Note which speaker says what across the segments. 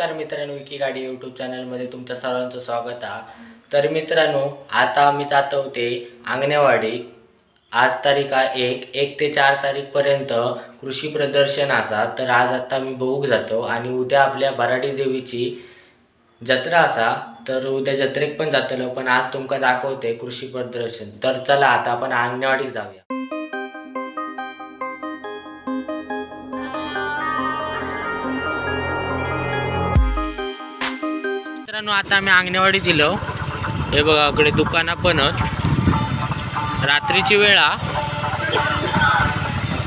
Speaker 1: नमस्कार मित्रांनो, विकी गाडी यूट्यूब चॅनलमध्ये तुमच्या सर्वांचं स्वागत आहे। तर मित्रांनो, आता आम्ही जात होते अंगणेवाडी। आज तारीख आहे 1 ते 4 तारीखपर्यंत कृषी प्रदर्शन असा। तर आज आता मी बघूक जातो आणि उद्या आपल्या बराडी देवीची जत्रा असा। तर उद्या जत्रेक पण जातलो, पण आज तुमका दाखवते कृषी प्रदर्शन। तर चला आता आपण अंगणेवाडीत जाऊया। मित्रांनो, आता आम्ही अंगणेवाडी दिलो। हे बघा, इकडे दुकाना पण रात्रीची वेळा।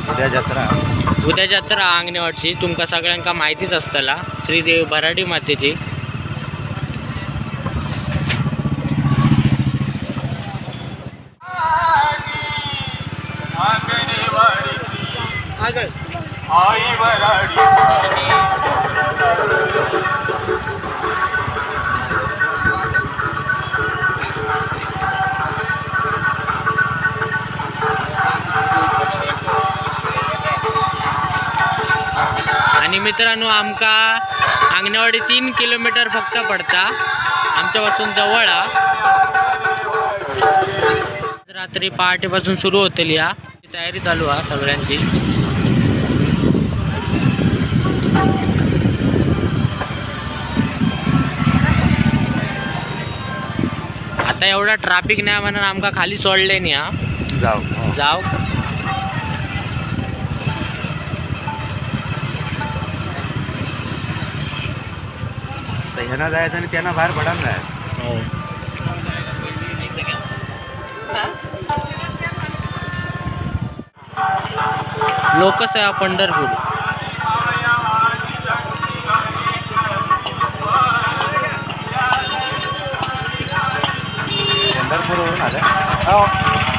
Speaker 1: उद्या जत्रा अंगणेवाडीची तुमका सगळ्यांका माहितीच असतला, श्रीदेवी बराडी मातेची। आणि मित्रांनो, आमका अंगणेवाडी 3 किलोमीटर फक्त पडता आमच्यापासून जवळ। रात्री पहाटेपासून सुरू होतली या तयारी चालू आहे सगळ्यांची। आता एवढा ट्रॅफिक नाही म्हणून आमका खाली सोडले नाही हा। जाऊ
Speaker 2: ह्यांना जायचं आणि त्यांना बाहेर पडायला जायचं।
Speaker 1: हो, लोकस आहे पंढरपूर।
Speaker 2: पंढरपूरवरून आलं। हो,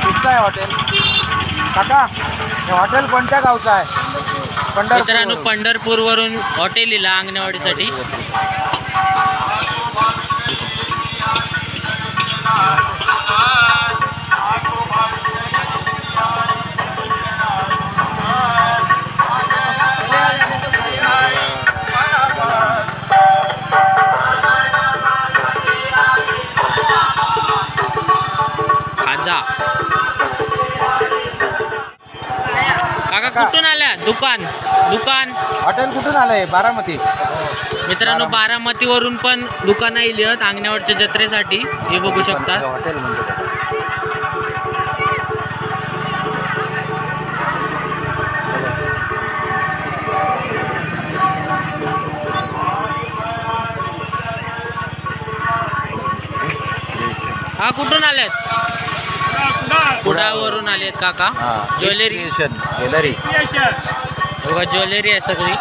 Speaker 2: कुठचं आहे हॉटेल काका? हे हॉटेल कोणत्या गावचं आहे?
Speaker 1: मित्रांनो, पंढरपूर वरून हॉटेल लिहिला अंगणेवाडीसाठी। काका कुठून आल्या? दुकान
Speaker 2: हॉटेल कुठून आलंय? बारामती।
Speaker 1: मित्रांनो, बारामती वरून पण दुकान येतात अंगणेवाडीच्या जत्रेसाठी। हे बघू शकता।
Speaker 2: हॉटेल म्हणतो
Speaker 1: हा, कुठून आलेत? कुडावरून आलेत काका। ज्वेलरी बघा, ज्वेलरी आहे सगळी।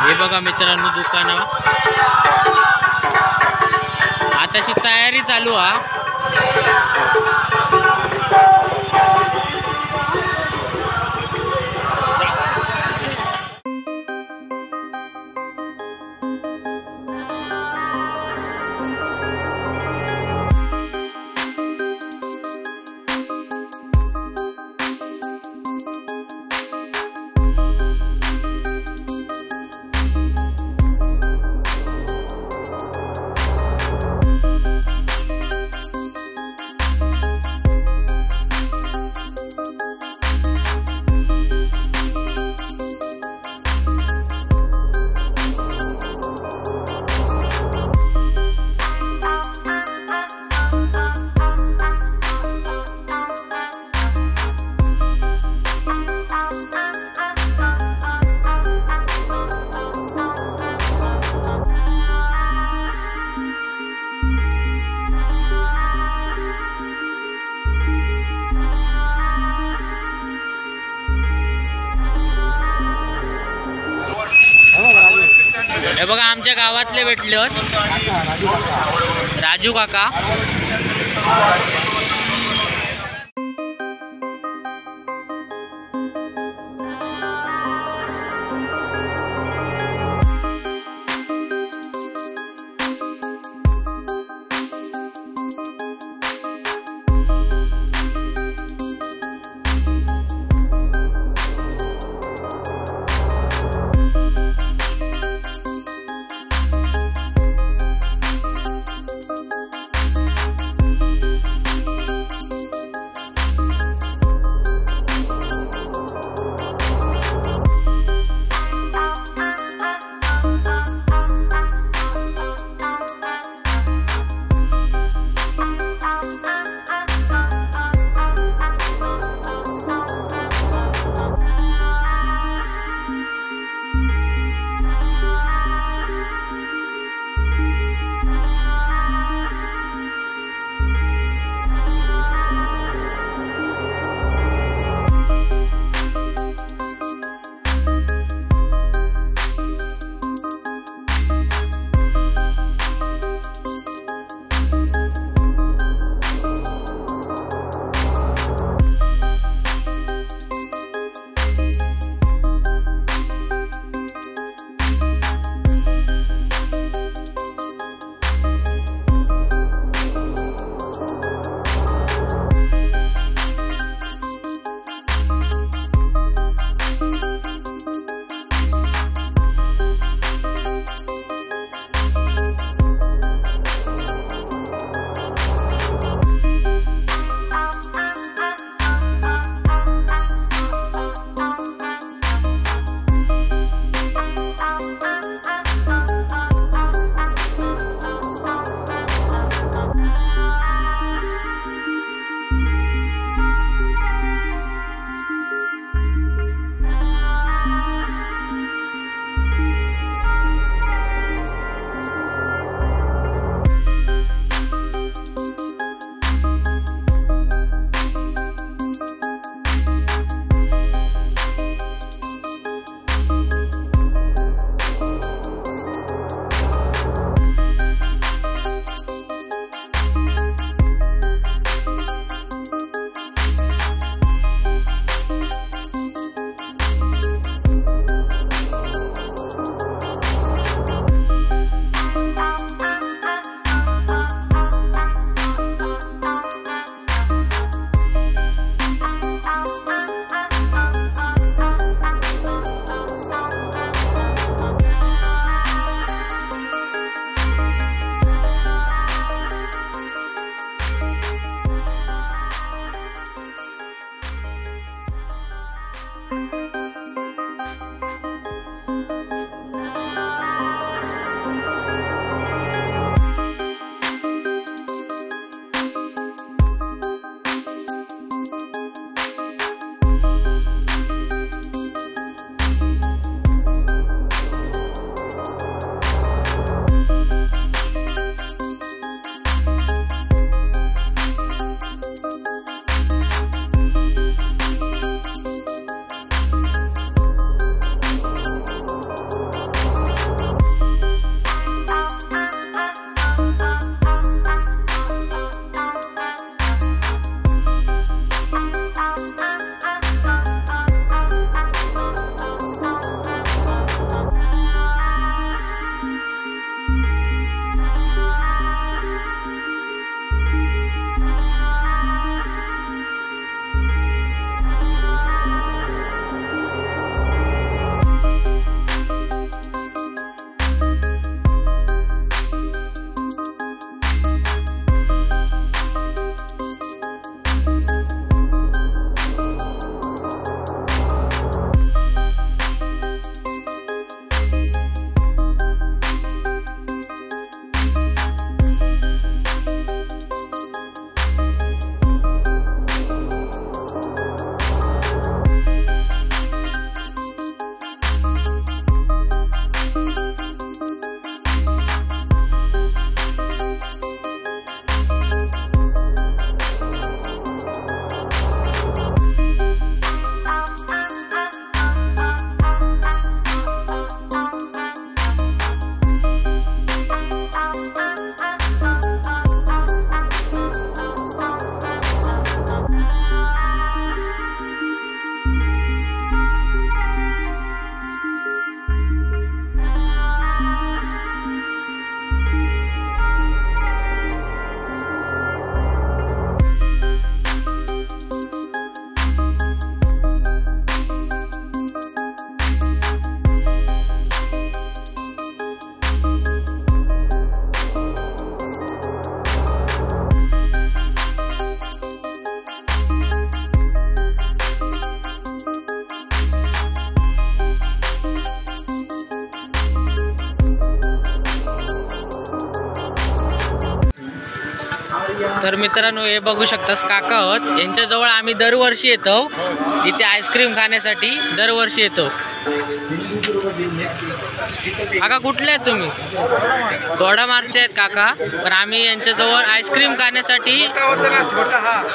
Speaker 1: हे बघा मित्रांनो, दुकान आताची तयारी चालू आहे। हे बघा, आमच्या गावातले भेटले राजू काका। तर मित्रांनो हे बघू शकतास काका आहोत, यांच्याजवळ आम्ही दरवर्षी येतो इथे आईस्क्रीम खाण्यासाठी, दरवर्षी येतो. काका कुठले आहेत तुम्ही? दोडामार्गचे आहेत काका, पण आम्ही यांच्याजवळ आईस्क्रीम खाण्यासाठी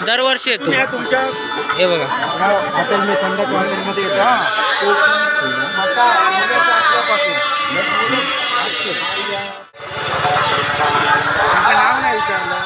Speaker 1: दरवर्षी येतो. हे बघा
Speaker 2: हॉटेल थंड हॉटेलमध्ये येतो. नाव नाही विचारलं.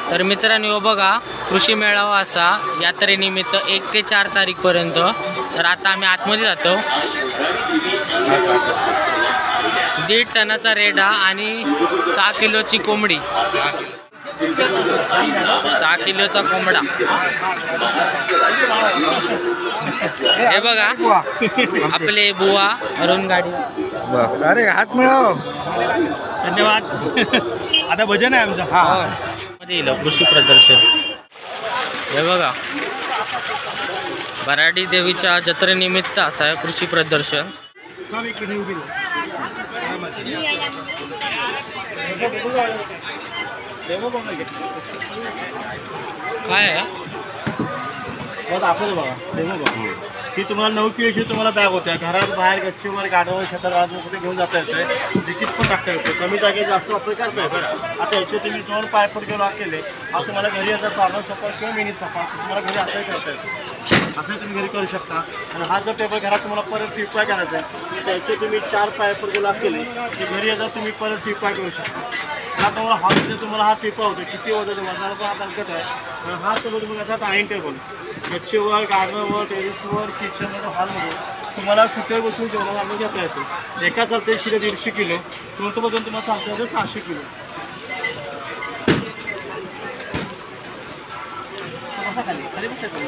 Speaker 1: तर मित्रांनो बघा कृषी मेळावा असा यात्रेनिमित्त 1 ते 4 तारीखपर्यंत. तर आता आम्ही आतमध्ये जातो. 1.5 टनाचा रेडा आणि 6 किलोची कोंबडी, 6 किलोचा कोंबडा. हे बघा आपले बुवा अरुण गाडी.
Speaker 2: अरे हात मिळव.
Speaker 3: धन्यवाद. आता भजन आहे आमचं.
Speaker 2: हा
Speaker 1: कृषी प्रदर्शन. हे बघा बराडी देवीच्या जत्रेनिमित्त असं आहे कृषी प्रदर्शन. काय आहे?
Speaker 3: दाखवतो बघा, डेमो बघा. ती तुम्हाला 9 किलोची तुम्हाला बॅग होत्या. घरात बाहेर गच्चीवर गाड्यावर शेतात कुठे घेऊन जाता येते. तिकीट पण टाकता येते. कमी जागेत जास्त वापर करता येतो. आता याचे तुम्ही 2 पायपर किलो लॉक केले, हा तुम्हाला घरी याचा नॉर्मल सफा किंवा मिनी सफा तुम्हाला घरी असंही करता येतो. असंही तुम्ही घरी करू शकता. आणि हा जो टेबल घरात तुम्हाला परत टिपाय करायचा आहे, त्याचे तुम्ही 4 पायपर किलो लॉक केले की घरी याचा तुम्ही परत टिपाय करू शकता. हा तुम्हाला हॉलमध्ये तुम्हाला हा टिपा होतो. किती वजन वजनाला पण हा हलकत आहे. हा टेबल तुम्ही कसा डायनिंग टेबल गच्चीवर, गार्डनवर, टेरेसवर, किचनवर, हॉलमध्ये तुम्हाला कुठे बसून जेवणाला आणून घेता येतो. एका चालते शिरे 150 किलो, दोन वजन तुम्हाला चालतं येतं 600 किलो. खाली बसायचं.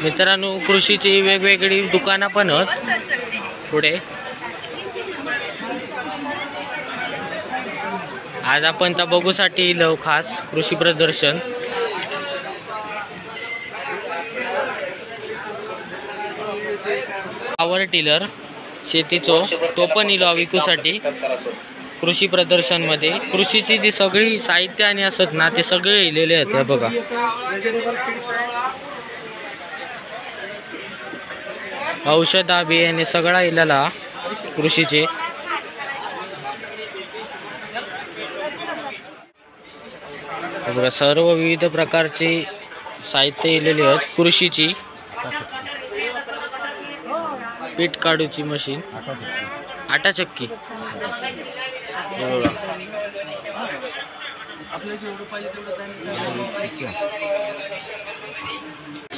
Speaker 1: मित्रांनो कृषीची वेगवेगळी दुकानं पण आहेत पुढे. आज आपण त्या बघूसाठी येलो खास कृषी प्रदर्शन. पॉवर टिलर शेतीचो तो पण इलो विकूसाठी कृषी प्रदर्शनमध्ये. कृषीची जी सगळी साहित्य आणि असत ना ते सगळे इलेले आहेत. हे बघा औषधा बियाणे सगळा इलेला कृषीचे. बघा सर्व विविध प्रकारचे साहित्य इलेले आहेत कृषीची. पीठ काढूची मशीन, आटा चक्की.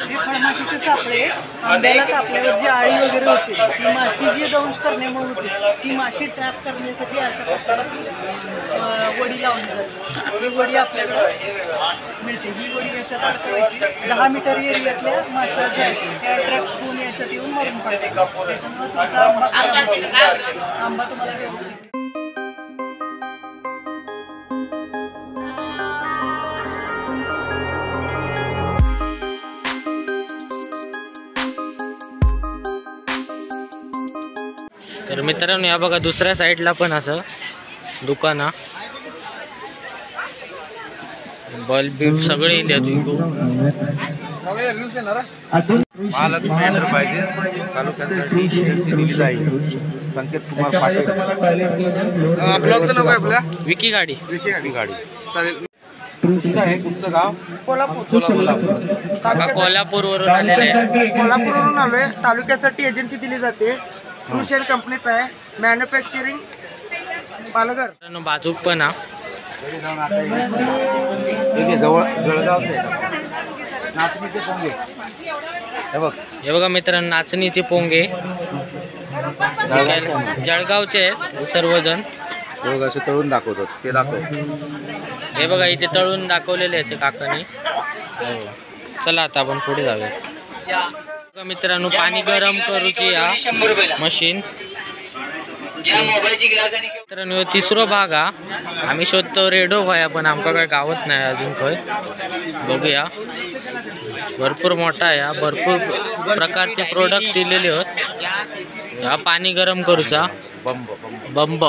Speaker 4: फळमाशीचे सापळे आंब्याला कापल्यावर जी आळी वगैरे होती ती माशी जी दंश करण्यामुळे होती ती माशी ट्रॅप करण्यासाठी अशा प्रकारे वडी लावली जाते. ही वडी आपल्याकडे मिळते. ही वडी याच्यात अडकवायची. 10 मीटर एरियातल्या माशा ज्या आहेत त्या अट्रॅक्ट होऊन याच्यात येऊन मरून पडते. त्याच्यामुळे तुमचा आंबा तुम्हाला व्यवस्थित.
Speaker 1: तर मित्रांनो या बघा दुसऱ्या साईडला पण असं दुकाना बल्ब बिल्ब सगळे इले विकू.
Speaker 2: महालक्ष्मी एंटरप्राइजेस तालुक्यासाठी शेअरची दिली जाईल. संकेत कुमार पाटील. ब्लॉगचं नाव काय आपल्या?
Speaker 1: विकी गाडी.
Speaker 2: विकी गाडी चालेल. तुमचं आहे कुठचं गाव? कोल्हापूर.
Speaker 1: कोल्हापूरवरून आलेले आहे.
Speaker 4: कोल्हापूरवरून आलोय. तालुक्यासाठी एजन्सी दिली जाते.
Speaker 2: क्रुशियल कंपनीचा आहे, मॅन्युफॅक्चरिंग पालघर.
Speaker 1: मित्रांनो, बाजूक पण हा
Speaker 2: जवळ जळगावचे नाचणीचे पोंगे हे बघ.
Speaker 1: हे बघा मित्रांनो, नाचणीचे पोंगे जळगावचे आहेत सर्वजण.
Speaker 2: हे बघ असे तळून दाखवतात, ते दाखव.
Speaker 1: हे बघा इथे तळून दाखवलेले आहेत ते काकांनी. चला आता आपण पुढे जाऊया. बघा मित्रांनो, पाणी गरम करूची हा मशीन. मित्रांनो, तिसरो भाग हा आम्ही शोधतो रेडो व्हाया, पण आमका काय गावत नाही अजून खंय. बघूया, भरपूर मोठा आहे हा, भरपूर प्रकारचे प्रोडक्ट दिलेले आहेत. हा पाणी गरम करूचा बंब.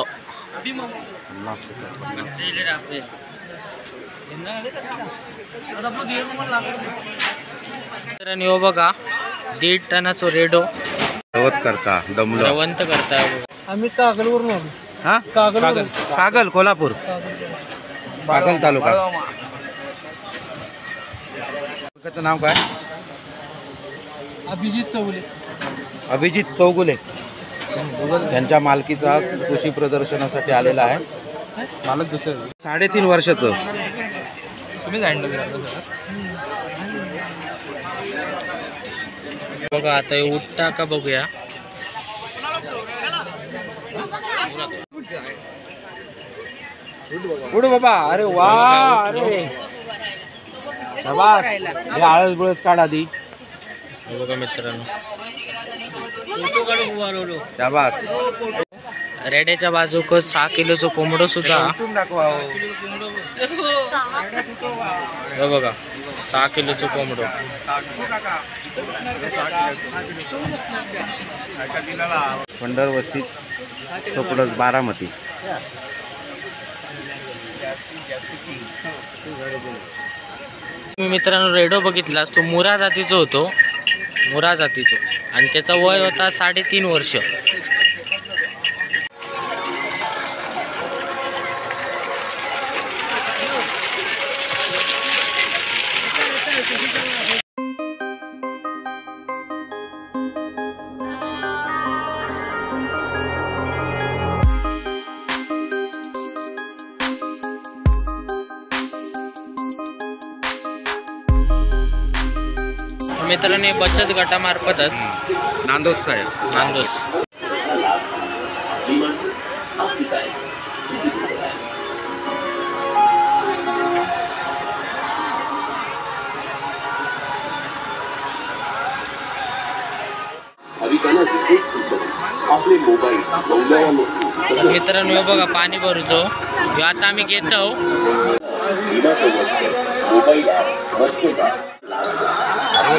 Speaker 1: मित्रांनो, बघा 1.5 टनाचो रेडो
Speaker 2: रवत करता दमलो
Speaker 1: रवंत करता.
Speaker 4: आम्ही कागलवरून आलो.
Speaker 2: हा कागल कोल्हापूर, कागल तालुका. तालुक्याचं नाव काय? अभिजित चौगुले. त्यांच्या मालकीचा कृषी प्रदर्शनासाठी आलेला आहे. मालक दुसरे 3.5 वर्षाचं. तुम्ही
Speaker 1: बघा आता हे उठता का बघूया.
Speaker 2: उडू बाबा. अरे वा, अरे शाबास. हे आळस बुळस काढ आधी.
Speaker 1: हे बघा मित्रांनो,
Speaker 2: शाबास.
Speaker 1: रेड्याच्या बाजूक 6 किलोचं कोंबडो सुद्धा.
Speaker 2: उलटून दाखवा.
Speaker 1: हे बघा 6 किलोचं कोंबडो.
Speaker 2: पंढर वस्ती चोपडस बारामती.
Speaker 1: मी मित्रांनो रेडो बघितलास, तो मुरा जातीचा होतो. मुरा जातीचो आणि त्याचा वय होता 3.5 वर्ष. मित्रांनो, बचत गटामार्फतच
Speaker 2: नांदोस आहे.
Speaker 1: नांदोस. मित्रांनो, हे बघा पाणी भरूचो. ह्यो आता आम्ही घेतो.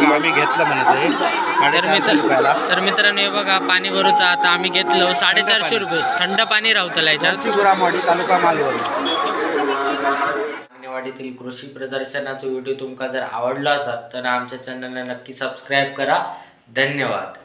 Speaker 2: आम्ही घेतलं
Speaker 1: तर मित्रांनो, हे बघा पाणी भरूचा आता आम्ही घेतलं 450 रुपये. थंड पाणी राहतलं याच्यात.
Speaker 2: तालुका मालवण.
Speaker 1: अंगणेवाडीतील कृषी प्रदर्शनाचा व्हिडिओ तुमका जर आवडला असाल तर आमच्या चॅनलला नक्की सबस्क्राईब करा. धन्यवाद.